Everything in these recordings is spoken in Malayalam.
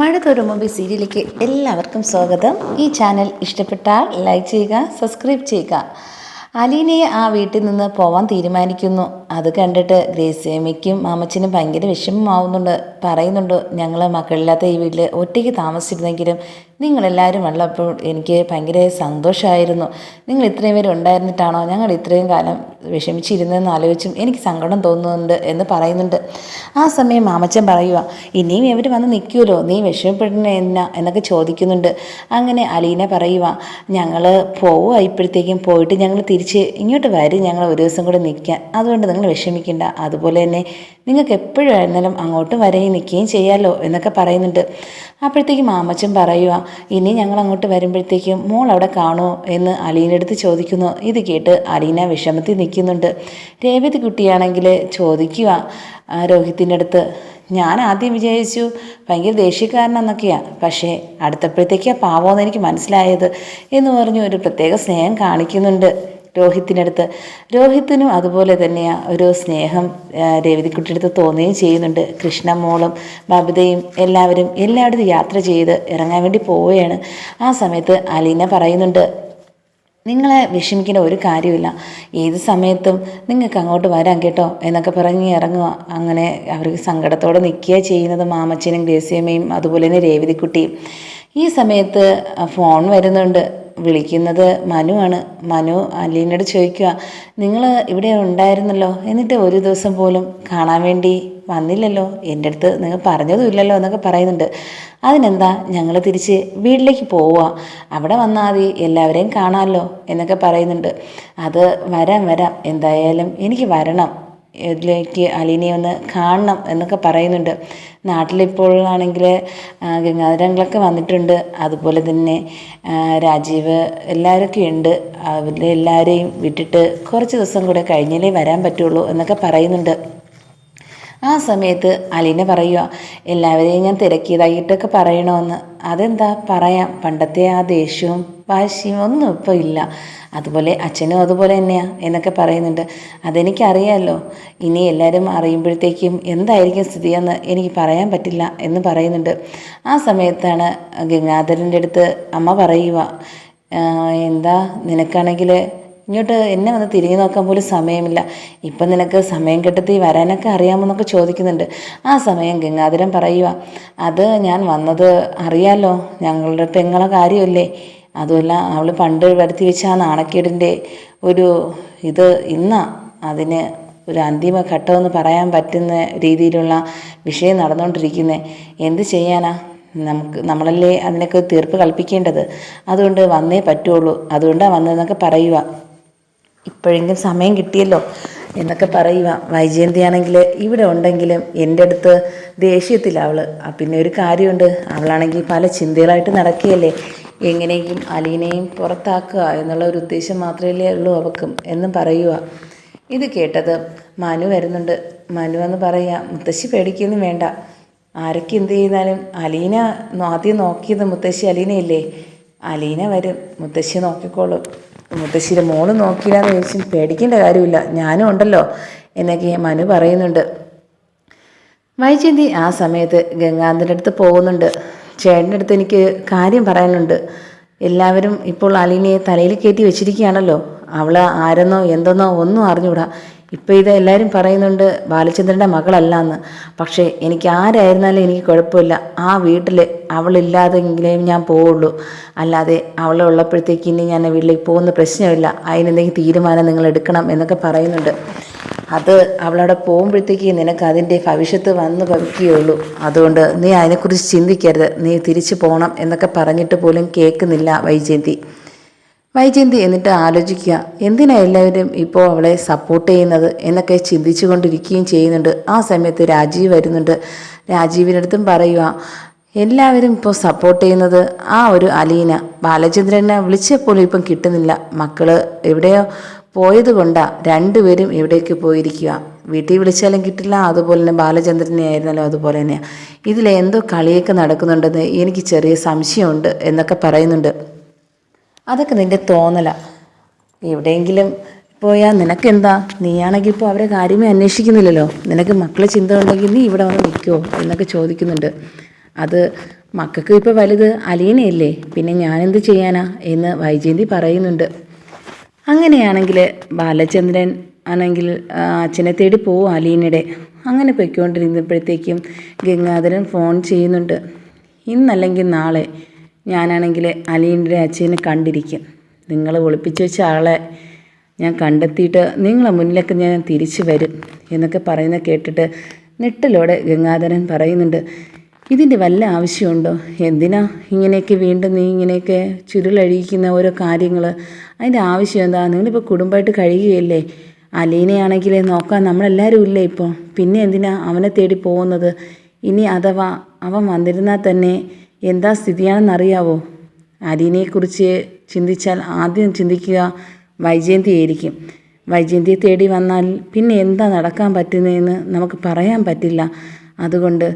മഴ തോറും മൂവി സീരിയലിലേക്ക് എല്ലാവർക്കും സ്വാഗതം. ഈ ചാനൽ ഇഷ്ടപ്പെട്ടാൽ ലൈക്ക് ചെയ്യുക, സബ്സ്ക്രൈബ് ചെയ്യുക. അലീനയെ ആ വീട്ടിൽ നിന്ന് പോവാൻ തീരുമാനിക്കുന്നു. അത് കണ്ടിട്ട് ഗ്രേസിയമ്മയ്ക്കും മാമച്ചനും ഭയങ്കര വിഷമമാവുന്നുണ്ട്. പറയുന്നുണ്ട്, ഞങ്ങൾ മക്കളില്ലാത്ത ഈ വീട്ടിൽ ഒറ്റയ്ക്ക് താമസിച്ചിരുന്നെങ്കിലും നിങ്ങളെല്ലാവരും ഉള്ളപ്പോൾ എനിക്ക് ഭയങ്കര സന്തോഷമായിരുന്നു. നിങ്ങൾ ഇത്രയും പേര് ഉണ്ടായിരുന്നിട്ടാണോ ഞങ്ങൾ ഇത്രയും കാലം വിഷമിച്ചിരുന്നതെന്ന് ആലോചിച്ചും എനിക്ക് സങ്കടം തോന്നുന്നുണ്ട് എന്ന് പറയുന്നുണ്ട്. ആ സമയം മാമച്ചൻ പറയുക, ഇനിയും ഇവർ വന്ന് നിൽക്കുമല്ലോ, നീ വിഷമപ്പെടുന്ന എന്നൊക്കെ ചോദിക്കുന്നുണ്ട്. അങ്ങനെ അലീന പറയുക, ഞങ്ങൾ പോവുക, ഇപ്പോഴത്തേക്കും പോയിട്ട് ഞങ്ങൾ തിരിച്ച് ഇങ്ങോട്ട് വരും, ഞങ്ങൾ ഒരു ദിവസം കൂടെ നിൽക്കാൻ, അതുകൊണ്ട് നിങ്ങൾ വിഷമിക്കേണ്ട. അതുപോലെ തന്നെ നിങ്ങൾക്ക് എപ്പോഴായിരുന്നാലും അങ്ങോട്ടും വരെയും നിൽക്കുകയും ചെയ്യാമല്ലോ എന്നൊക്കെ പറയുന്നുണ്ട്. അപ്പോഴത്തേക്കും മാമച്ചൻ പറയുക, ഇനി ഞങ്ങൾ അങ്ങോട്ട് വരുമ്പോഴത്തേക്കും മോൾ അവിടെ കാണുമോ എന്ന് അലീനടുത്ത് ചോദിക്കുന്നു. ഇത് കേട്ട് അലീന വിഷമത്തിൽ നിൽക്കുന്നുണ്ട്. രേവതി കുട്ടിയാണെങ്കിൽ ചോദിക്കുക രോഹിത്തിൻ്റെ അടുത്ത്, ഞാൻ ആദ്യം വിചാരിച്ചു ഭയങ്കര ദേഷ്യക്കാരനെന്നൊക്കെയാണ്, പക്ഷേ അടുത്തപ്പോഴത്തേക്കാണ് പാവമെന്ന് എനിക്ക് മനസ്സിലായത് എന്ന് പറഞ്ഞു ഒരു പ്രത്യേക സ്നേഹം കാണിക്കുന്നുണ്ട് രോഹിത്തിനടുത്ത്. രോഹിത്തിനും അതുപോലെ തന്നെയാണ് ഒരു സ്നേഹം രേവതിക്കുട്ടിയടുത്ത് തോന്നുകയും ചെയ്യുന്നുണ്ട്. കൃഷ്ണമോളും ബബിതയും എല്ലായിടത്തും യാത്ര ചെയ്ത് ഇറങ്ങാൻ വേണ്ടി പോവുകയാണ്. ആ സമയത്ത് അലീന പറയുന്നുണ്ട്, നിങ്ങളെ വിഷമിക്കേണ്ട ഒരു കാര്യമില്ല, ഏത് സമയത്തും നിങ്ങൾക്ക് അങ്ങോട്ട് വരാം കേട്ടോ എന്നൊക്കെ പറഞ്ഞ് ഇറങ്ങുക. അങ്ങനെ അവർക്ക് സങ്കടത്തോടെ നിൽക്കുക ചെയ്യുന്നത് മാമച്ചനും ഗ്രേസിയമ്മയും അതുപോലെ തന്നെ രേവതിക്കുട്ടിയും. ഈ സമയത്ത് ഫോൺ വരുന്നുണ്ട്. വിളിക്കുന്നത് മനുവാണ്. മനു അലീനയോട് ചോദിക്കുക, നിങ്ങൾ ഇവിടെ ഉണ്ടായിരുന്നല്ലോ, എന്നിട്ട് ഒരു ദിവസം പോലും കാണാൻ വേണ്ടി വന്നില്ലല്ലോ, എൻ്റെ അടുത്ത് നിങ്ങൾ പറഞ്ഞതും ഇല്ലല്ലോ എന്നൊക്കെ പറയുന്നുണ്ട്. അതിനെന്താ, ഞങ്ങൾ തിരിച്ച് വീട്ടിലേക്ക് പോവുക, അവിടെ വന്നാൽ മതി, എല്ലാവരെയും കാണാമല്ലോ എന്നൊക്കെ പറയുന്നുണ്ട്. അത് വരാം, എന്തായാലും എനിക്ക് വരണം, ഇതിലേക്ക് അലീനയെ ഒന്ന് കാണണം എന്നൊക്കെ പറയുന്നുണ്ട്. നാട്ടിലിപ്പോഴാണെങ്കിൽ ഗംഗാധരങ്ങളൊക്കെ വന്നിട്ടുണ്ട്, അതുപോലെ തന്നെ രാജീവ് എല്ലാവരൊക്കെ ഉണ്ട്. അവരുടെ എല്ലാവരെയും വിട്ടിട്ട് കുറച്ച് ദിവസം കൂടെ കഴിഞ്ഞാലേ വരാൻ പറ്റുള്ളൂ എന്നൊക്കെ പറയുന്നുണ്ട്. ആ സമയത്ത് അലീന പറയുക, എല്ലാവരെയും ഞാൻ തിരക്കിയതായിട്ടൊക്കെ പറയണമെന്ന്. അതെന്താ, പറയാം, പണ്ടത്തെ ആ ദേഷ്യവും വാശിയും ഒന്നും ഇപ്പോൾ ഇല്ല, അതുപോലെ അച്ഛനും അതുപോലെ തന്നെയാണ് എന്നൊക്കെ പറയുന്നുണ്ട്. അതെനിക്കറിയാമല്ലോ, ഇനി എല്ലാവരും അറിയുമ്പോഴത്തേക്കും എന്തായിരിക്കും സ്ഥിതിയെന്ന് എനിക്ക് പറയാൻ പറ്റില്ല എന്ന് പറയുന്നുണ്ട്. ആ സമയത്താണ് ഗംഗാധരൻ്റെ അടുത്ത് അമ്മ പറയുക, എന്താ നിനക്കാണെങ്കിൽ ഇങ്ങോട്ട് എന്നെ വന്ന് തിരിഞ്ഞു നോക്കാൻ പോലും സമയമില്ല, ഇപ്പം നിനക്ക് സമയം കിട്ടത്തി വരാനൊക്കെ അറിയാമെന്നൊക്കെ ചോദിക്കുന്നുണ്ട്. ആ സമയം ഗംഗാധരൻ പറയുക, അത് ഞാൻ വന്നത് അറിയാമല്ലോ, ഞങ്ങളുടെ പെങ്ങളെ കാര്യമല്ലേ, അതുമല്ല അവൾ പണ്ട് വരുത്തി വെച്ച ആ നാണക്കേടിൻ്റെ ഒരു ഇത് ഇന്നാ അതിന് ഒരു അന്തിമ ഘട്ടമെന്ന് പറയാൻ പറ്റുന്ന രീതിയിലുള്ള വിഷയം നടന്നുകൊണ്ടിരിക്കുന്നത്. എന്ത് ചെയ്യാനാ, നമ്മളല്ലേ അതിനൊക്കെ തീർപ്പ് കൽപ്പിക്കേണ്ടത്, അതുകൊണ്ട് വന്നേ പറ്റുള്ളൂ, അതുകൊണ്ടാണ് വന്നതെന്നൊക്കെ പറയുക. ഇപ്പോഴെങ്കിലും സമയം കിട്ടിയല്ലോ എന്നൊക്കെ പറയുക. വൈജയന്തിയാണെങ്കിൽ ഇവിടെ ഉണ്ടെങ്കിലും എൻ്റെ അടുത്ത് ദേഷ്യത്തിലവൾ. പിന്നെ ഒരു കാര്യമുണ്ട്, അവളാണെങ്കിൽ പല ചിന്തകളായിട്ട് നടക്കുകയല്ലേ, എങ്ങനെയും അലീനയും പുറത്താക്കുക എന്നുള്ള ഒരു ഉദ്ദേശം മാത്രമേ ഉള്ളൂ അവൾക്കും എന്നും പറയുക. ഇത് കേട്ടത് മനു വരുന്നുണ്ട്. മനു എന്ന് പറയുക, മുത്തശ്ശി പേടിക്കൊന്നും വേണ്ട, ആരൊക്കെ എന്ത് ചെയ്താലും അലീന ആദ്യം നോക്കിയത് മുത്തശ്ശി അലീനയല്ലേ, അലീന വരും, മുത്തശ്ശി നോക്കിക്കോളും, മുത്തശ്ശിയുടെ മോള് നോക്കിയില്ലാന്ന് ചോദിച്ചും പേടിക്കേണ്ട കാര്യമില്ല, ഞാനും ഉണ്ടല്ലോ എന്നൊക്കെ മനു പറയുന്നുണ്ട്. വൈജയന്തി ആ സമയത്ത് ഗംഗാധരൻ്റെ അടുത്ത് പോകുന്നുണ്ട്. ചേട്ടൻ്റെ അടുത്ത് എനിക്ക് കാര്യം പറയാനുണ്ട്, എല്ലാവരും ഇപ്പോൾ അലീനയെ തലയിൽ കയറ്റി വെച്ചിരിക്കുകയാണല്ലോ, അവൾ ആരെന്നോ എന്തെന്നോ ഒന്നും അറിഞ്ഞുകൂടാ. ഇപ്പോൾ ഇത് എല്ലാവരും പറയുന്നുണ്ട് ബാലചന്ദ്രൻ്റെ മകളല്ല എന്ന്, പക്ഷേ എനിക്ക് ആരായിരുന്നാലും എനിക്ക് കുഴപ്പമില്ല, ആ വീട്ടിൽ അവളില്ലാതെങ്കിലും ഞാൻ പോവുള്ളൂ, അല്ലാതെ അവളുള്ളപ്പോഴത്തേക്ക് ഇനി ഞാൻ വീട്ടിലേക്ക് പോകുന്ന പ്രശ്നമില്ല, അതിനെന്തെങ്കിലും തീരുമാനം നിങ്ങൾ എടുക്കണം എന്നൊക്കെ പറയുന്നുണ്ട്. അത് അവളവിടെ പോകുമ്പോഴത്തേക്ക് നിനക്ക് അതിൻ്റെ ഭവിഷ്യത്ത് വന്ന് ഭവിക്കുകയുള്ളൂ, അതുകൊണ്ട് നീ അതിനെക്കുറിച്ച് ചിന്തിക്കരുത്, നീ തിരിച്ചു പോകണം എന്നൊക്കെ പറഞ്ഞിട്ട് പോലും കേൾക്കുന്നില്ല വൈജയന്തി. എന്നിട്ട് ആലോചിക്കുക, എന്തിനാ എല്ലാവരും ഇപ്പോൾ അവളെ സപ്പോർട്ട് ചെയ്യുന്നത് എന്നൊക്കെ ചിന്തിച്ചു കൊണ്ടിരിക്കുകയും ചെയ്യുന്നുണ്ട്. ആ സമയത്ത് രാജീവ് വരുന്നുണ്ട്. രാജീവിനടുത്തും പറയുക, എല്ലാവരും ഇപ്പോൾ സപ്പോർട്ട് ചെയ്യുന്നത് ആ ഒരു അലീന, ബാലചന്ദ്രനെ വിളിച്ചപ്പോലും ഇപ്പം കിട്ടുന്നില്ല, മക്കൾ എവിടെയോ പോയത് കൊണ്ടാണ് രണ്ടുപേരും എവിടേക്ക് പോയിരിക്കുക, വീട്ടിൽ വിളിച്ചാലും കിട്ടില്ല, അതുപോലെ തന്നെ ബാലചന്ദ്രനെ ആയിരുന്നല്ലോ അതുപോലെ തന്നെയാണ്, ഇതിലെന്തോ കളിയൊക്കെ നടക്കുന്നുണ്ടെന്ന് എനിക്ക് ചെറിയ സംശയമുണ്ട് എന്നൊക്കെ പറയുന്നുണ്ട്. അതൊക്കെ നിൻ്റെ തോന്നല, എവിടെയെങ്കിലും പോയാൽ നിനക്കെന്താ, നീയാണെങ്കിൽ ഇപ്പോൾ അവരെ കാര്യമേ അന്വേഷിക്കുന്നില്ലല്ലോ, നിനക്ക് മക്കളെ ചിന്ത ഉണ്ടെങ്കിൽ നീ ഇവിടെ വന്ന് നിൽക്കുമോ എന്നൊക്കെ ചോദിക്കുന്നുണ്ട്. അത് മക്കൾക്ക് ഇപ്പോൾ വലുത് അലീനയല്ലേ, പിന്നെ ഞാനെന്ത് ചെയ്യാനാ എന്ന് വൈജയന്തി പറയുന്നുണ്ട്. അങ്ങനെയാണെങ്കിൽ ബാലചന്ദ്രൻ ആണെങ്കിൽ അച്ഛനെ തേടി പോവും അലീനയുടെ. അങ്ങനെ പൊയ്ക്കൊണ്ടിരുന്നപ്പോഴത്തേക്കും ഗംഗാധരൻ ഫോൺ ചെയ്യുന്നുണ്ട്. ഇന്നല്ലെങ്കിൽ നാളെ ഞാനാണെങ്കിൽ അലീനയുടെ അച്ഛനെ കണ്ടിരിക്കും. നിങ്ങൾ ഒളിപ്പിച്ചു വെച്ച ആളെ ഞാൻ കണ്ടെത്തിയിട്ട് നിങ്ങളെ മുന്നിലൊക്കെ ഞാൻ തിരിച്ചു വരും എന്നൊക്കെ പറയുന്നത് കേട്ടിട്ട് നെട്ടലോടെ ഗംഗാധരൻ പറയുന്നുണ്ട്, ഇതിൻ്റെ വല്ല ആവശ്യമുണ്ടോ? എന്തിനാ ഇങ്ങനെയൊക്കെ വീണ്ടും നീ ഇങ്ങനെയൊക്കെ ചുരുളഴിക്കുന്ന ഓരോ കാര്യങ്ങൾ? അതിൻ്റെ ആവശ്യം എന്താ? നിങ്ങളിപ്പോൾ കുടുംബമായിട്ട് കഴിയുകയല്ലേ? അലീനയാണെങ്കിൽ നോക്കാൻ നമ്മളെല്ലാവരും ഇല്ലേ ഇപ്പോൾ? പിന്നെ എന്തിനാ അവനെ തേടി പോകുന്നത്? ഇനി അഥവാ അവൻ വന്നിരുന്നാൽ തന്നെ എന്താ സ്ഥിതിയാണെന്നറിയാവോ? അലീനയെക്കുറിച്ച് ചിന്തിച്ചാൽ ആദ്യം ചിന്തിക്കുക വൈജയന്തിയായിരിക്കും. വൈജയന്തിയെ തേടി വന്നാൽ പിന്നെ എന്താ നടക്കാൻ പറ്റുന്നതെന്ന് നമുക്ക് പറയാൻ പറ്റില്ല. അതുകൊണ്ട്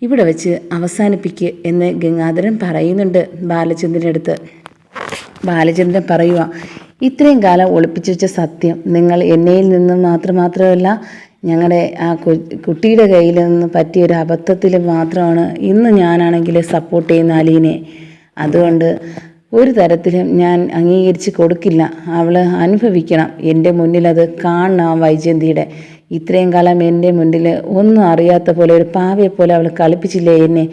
ഇവിടെ വെച്ച് അവസാനിപ്പിക്കുക എന്ന് ഗംഗാധരൻ പറയുന്നുണ്ട് ബാലചന്ദ്രൻ്റെ അടുത്ത്. ബാലചന്ദ്രൻ പറയുക, ഇത്രയും കാലം ഒളിപ്പിച്ചു വെച്ച സത്യം നിങ്ങൾ എന്നയിൽ നിന്ന് മാത്രമല്ല ഞങ്ങളുടെ ആ കുട്ടിയുടെ കയ്യിൽ നിന്ന് പറ്റിയൊരു അബദ്ധത്തിൽ മാത്രമാണ് ഇന്ന് ഞാനാണെങ്കിൽ സപ്പോർട്ട് ചെയ്യുന്ന അലീനെ. അതുകൊണ്ട് ഒരു തരത്തിലും ഞാൻ അംഗീകരിച്ച് കൊടുക്കില്ല. അവൾ അനുഭവിക്കണം. എൻ്റെ മുന്നിലത് കാണണം. വൈജയന്തിയുടെ ഇത്രയും കാലം എൻ്റെ മുന്നിൽ ഒന്നും അറിയാത്ത പോലെ ഒരു പാവയെ പോലെ അവൾ കളിപ്പിച്ചില്ലേ എന്നെ.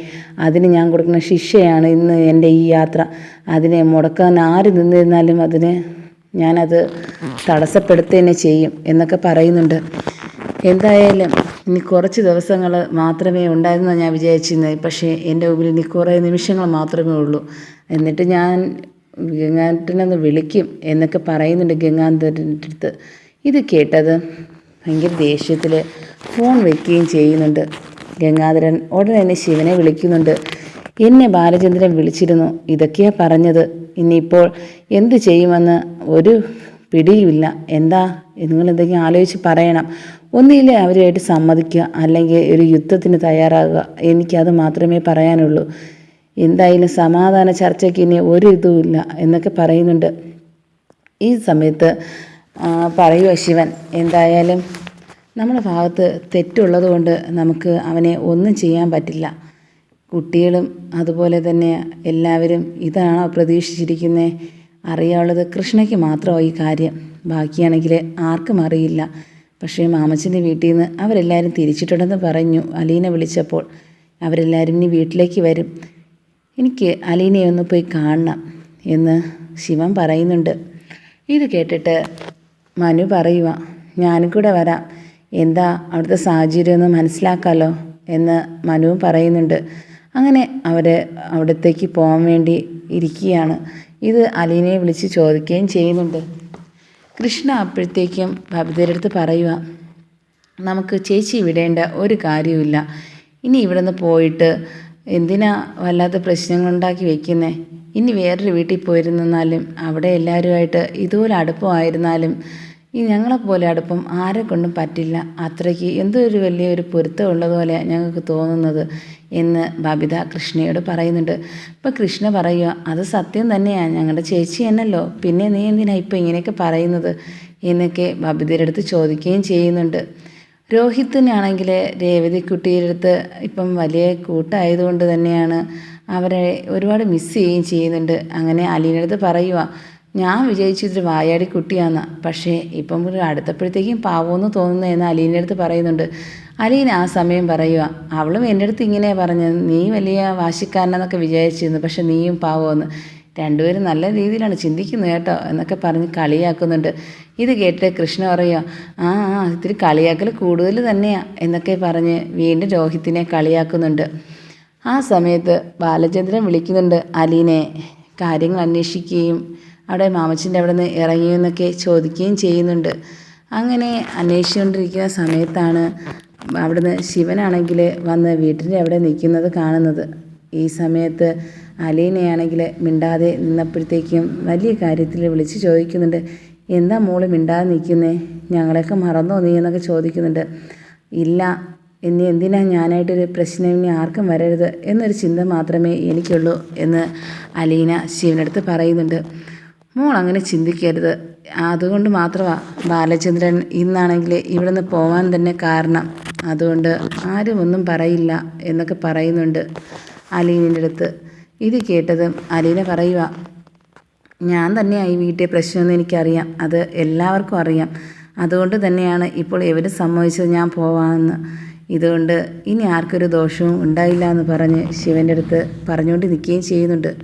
അതിന് ഞാൻ കൊടുക്കുന്ന ശിക്ഷയാണ് ഇന്ന് എൻ്റെ ഈ യാത്ര. അതിനെ മുടക്കാൻ ആര് നിന്നിരുന്നാലും ഞാനത് തടസ്സപ്പെടുത്തുക തന്നെ ചെയ്യും എന്നൊക്കെ പറയുന്നുണ്ട്. എന്തായാലും ഇനി കുറച്ച് ദിവസങ്ങൾ മാത്രമേ ഉണ്ടായിരുന്ന ഞാൻ വിചാരിച്ചിരുന്നത്. പക്ഷേ എൻ്റെ മുമ്പിൽ ഇനി കുറേ നിമിഷങ്ങൾ മാത്രമേ ഉള്ളൂ. എന്നിട്ട് ഞാൻ ഗംഗാധരനൊന്ന് വിളിക്കും എന്നൊക്കെ പറയുന്നുണ്ട് ഗംഗാധരൻ്റെ അടുത്ത്. ഇത് കേട്ടത് ഭയങ്കര ദേഷ്യത്തിൽ ഫോൺ വയ്ക്കുകയും ചെയ്യുന്നുണ്ട്. ഗംഗാധരൻ ഉടനെ തന്നെ ശിവനെ വിളിക്കുന്നുണ്ട്. എന്നെ ബാലചന്ദ്രൻ വിളിച്ചിരുന്നു, ഇതൊക്കെയാണ് പറഞ്ഞത്. ഇനിയിപ്പോൾ എന്ത് ചെയ്യുമെന്ന് ഒരു പിടിയുമില്ല. എന്താ നിങ്ങൾ എന്തെങ്കിലും ആലോചിച്ച് പറയണം. ഒന്നില്ലേ അവരുമായിട്ട് സമ്മതിക്കുക, അല്ലെങ്കിൽ ഒരു യുദ്ധത്തിന് തയ്യാറാകുക. എനിക്കത് മാത്രമേ പറയാനുള്ളൂ. എന്തായാലും സമാധാന ചർച്ചയ്ക്ക് ഇനി ഒരു ഇതുമില്ല എന്നൊക്കെ പറയുന്നുണ്ട്. ഈ സമയത്ത് പറയുക ശിവൻ, എന്തായാലും നമ്മുടെ ഭാഗത്ത് തെറ്റുള്ളത് കൊണ്ട് നമുക്ക് അവനെ ഒന്നും ചെയ്യാൻ പറ്റില്ല. കുട്ടികളും അതുപോലെ തന്നെ എല്ലാവരും ഇതാണോ പ്രതീക്ഷിച്ചിരിക്കുന്നത്? അറിയാനുള്ളത് കൃഷ്ണയ്ക്ക് മാത്രമാണ് ഈ കാര്യം. ബാക്കിയാണെങ്കിൽ ആർക്കും അറിയില്ല. പക്ഷേ മാമച്ചൻ്റെ വീട്ടിൽ നിന്ന് അവരെല്ലാവരും തിരിച്ചിട്ടുണ്ടെന്ന് പറഞ്ഞു അലീന വിളിച്ചപ്പോൾ. അവരെല്ലാവരും ഇനി വീട്ടിലേക്ക് വരും. എനിക്ക് അലീനയെ ഒന്ന് പോയി കാണണം എന്ന് ശിവൻ പറയുന്നുണ്ട്. ഇത് കേട്ടിട്ട് മനു പറയുക, ഞാനും കൂടെ വരാം. എന്താ അവിടുത്തെ സാഹചര്യം ഒന്ന് മനസ്സിലാക്കാമല്ലോ എന്ന് മനുവും പറയുന്നുണ്ട്. അങ്ങനെ അവിടത്തേക്ക് പോകാൻ വേണ്ടി ഇരിക്കുകയാണ്. ഇത് അലീനയെ വിളിച്ച് ചോദിക്കുകയും ചെയ്യുന്നുണ്ട്. കൃഷ്ണ അപ്പോഴത്തേക്കും ബബിതയുടെ അടുത്ത് പറയുക, നമുക്ക് ചേച്ചി വിടേണ്ട ഒരു കാര്യമില്ല. ഇനി ഇവിടെ നിന്ന് പോയിട്ട് എന്തിനാ വല്ലാത്ത പ്രശ്നങ്ങളുണ്ടാക്കി വയ്ക്കുന്നേ? ഇനി വേറൊരു വീട്ടിൽ പോയിരുന്നാലും അവിടെ എല്ലാവരുമായിട്ട് ഇതുപോലെ അടുപ്പമായിരുന്നാലും ഈ ഞങ്ങളെപ്പോലെ അടുപ്പം ആരെ കൊണ്ടും പറ്റില്ല. അത്രയ്ക്ക് എന്തൊരു വലിയൊരു പൊരുത്തം ഉള്ളതുപോലെ ഞങ്ങൾക്ക് തോന്നുന്നത് എന്ന് ബബിത കൃഷ്ണയോട് പറയുന്നുണ്ട്. അപ്പോൾ കൃഷ്ണ പറയുക, അത് സത്യം തന്നെയാണ്, ഞങ്ങളുടെ ചേച്ചി എന്നല്ലോ, പിന്നെ നീ എന്തിനാ ഇപ്പം ഇങ്ങനെയൊക്കെ പറയുന്നത് എന്നൊക്കെ ബബിതയുടെ അടുത്ത് ചോദിക്കുകയും ചെയ്യുന്നുണ്ട്. രോഹിത്തിനാണെങ്കിൽ രേവതിക്കുട്ടിയുടെ അടുത്ത് ഇപ്പം വലിയ കൂട്ടായതുകൊണ്ട് തന്നെയാണ് അവരെ ഒരുപാട് മിസ് ചെയ്യുകയും ചെയ്യുന്നുണ്ട്. അങ്ങനെ അലീനയുടെ അടുത്ത് പറയുക, ഞാൻ വിജയിച്ചിട്ട് വായാടി കുട്ടിയാന്ന്, പക്ഷേ ഇപ്പം അടുത്തപ്പോഴത്തേക്കും പാവമെന്ന് തോന്നുന്നു എന്ന് അലീനയുടെ അടുത്ത് പറയുന്നുണ്ട്. അലീന ആ സമയം പറയുക, അവളും എൻ്റെ അടുത്ത് ഇങ്ങനെ പറഞ്ഞത്, നീ വലിയ വാശിക്കാരനെന്നൊക്കെ വിചാരിച്ചിരുന്നു, പക്ഷെ നീയും പാവമെന്ന്. രണ്ടുപേരും നല്ല രീതിയിലാണ് ചിന്തിക്കുന്നത് കേട്ടോ എന്നൊക്കെ പറഞ്ഞ് കളിയാക്കുന്നുണ്ട്. ഇത് കേട്ട് കൃഷ്ണ പറയുക, ഇത്തിരി കളിയാക്കൽ കൂടുതൽ തന്നെയാണ് എന്നൊക്കെ പറഞ്ഞ് വീണ്ടും രോഹിത്തിനെ കളിയാക്കുന്നുണ്ട്. ആ സമയത്ത് ബാലചന്ദ്രൻ വിളിക്കുന്നുണ്ട് അലീനെ. കാര്യങ്ങൾ അന്വേഷിക്കുകയും അവിടെ മാമച്ചൻ്റെ അവിടെ നിന്ന് ഇറങ്ങിയെന്നൊക്കെ ചോദിക്കുകയും ചെയ്യുന്നുണ്ട്. അങ്ങനെ അന്വേഷിച്ചുകൊണ്ടിരിക്കുന്ന സമയത്താണ് അവിടുന്ന് ശിവനാണെങ്കിൽ വന്ന് വീട്ടിൻ്റെ അവിടെ നിൽക്കുന്നത് കാണുന്നത്. ഈ സമയത്ത് അലീനയാണെങ്കിൽ മിണ്ടാതെ നിന്നപ്പോഴത്തേക്കും വലിയ കാര്യത്തിൽ വിളിച്ച് ചോദിക്കുന്നുണ്ട്, എന്താ മോള് മിണ്ടാതെ നിൽക്കുന്നേ? ഞങ്ങളെയൊക്കെ മറന്നോ നീ എന്നൊക്കെ ചോദിക്കുന്നുണ്ട്. ഇല്ല, ഇനി എന്തിനാ ഞാനായിട്ടൊരു പ്രശ്നം ഇനി ആർക്കും വരരുത് എന്നൊരു ചിന്ത മാത്രമേ എനിക്കുള്ളൂ എന്ന് അലീന ശിവനടുത്ത് പറയുന്നുണ്ട്. മോൾ അങ്ങനെ ചിന്തിക്കരുത്. അതുകൊണ്ട് മാത്രമാണ് ബാലചന്ദ്രൻ ഇന്നാണെങ്കിൽ ഇവിടെ നിന്ന് പോകാൻ തന്നെ കാരണം. അതുകൊണ്ട് ആരും ഒന്നും പറയില്ല എന്നൊക്കെ പറയുന്നുണ്ട്. അലീനയുടെ അടുത്ത്. ഇത് കേട്ടതും അലീന പറയുക, ഞാൻ തന്നെയാണ് ഈ വീട്ടിലെ പ്രശ്നമെന്ന് എനിക്കറിയാം, അത് എല്ലാവർക്കും അറിയാം. അതുകൊണ്ട് തന്നെയാണ് ഇപ്പോൾ ഇവർ സമ്മതിച്ചത് ഞാൻ പോവാമെന്ന്. ഇതുകൊണ്ട് ഇനി ആർക്കൊരു ദോഷവും ഉണ്ടായില്ല എന്ന് പറഞ്ഞ് ശിവൻ്റെ അടുത്ത് പറഞ്ഞുകൊണ്ട് നിൽക്കുകയും ചെയ്യുന്നുണ്ട്.